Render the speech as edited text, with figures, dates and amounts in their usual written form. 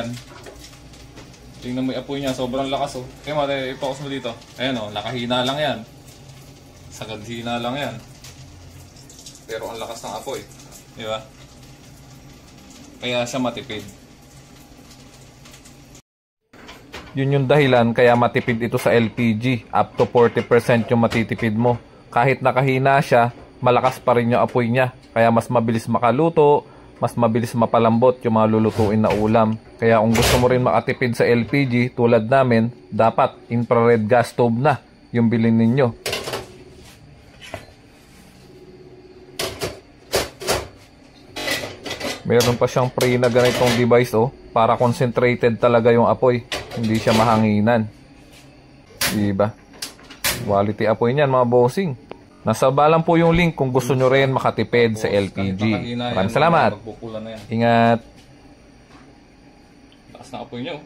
Yan. Tingnan mo yung apoy niya, sobrang lakas oh. Kaya mo, i-focus mo dito. Ayan oh, nakahina lang yan. Sagad hina lang yan. Pero ang lakas ng apoy. Di ba? Kaya siya matipid. Yun yung dahilan kaya matipid ito sa LPG. Up to 40% yung matitipid mo. Kahit nakahina siya, malakas pa rin yung apoy niya. Kaya mas mabilis makaluto, mas mabilis mapalambot yung mga lulutuin na ulam. Kaya kung gusto mo rin makatipid sa LPG tulad namin, dapat infrared gas stove na yung bilhin ninyo. Meron pa siyang free na ganitong device oh, para concentrated talaga yung apoy. Hindi siya mahanginan. Diba? Quality apoy niyan mga bossing. Nasa balang po yung link kung gusto nyo rin makatipid sa LPG. Maraming salamat. Ingat. Lakas na apoy nyo.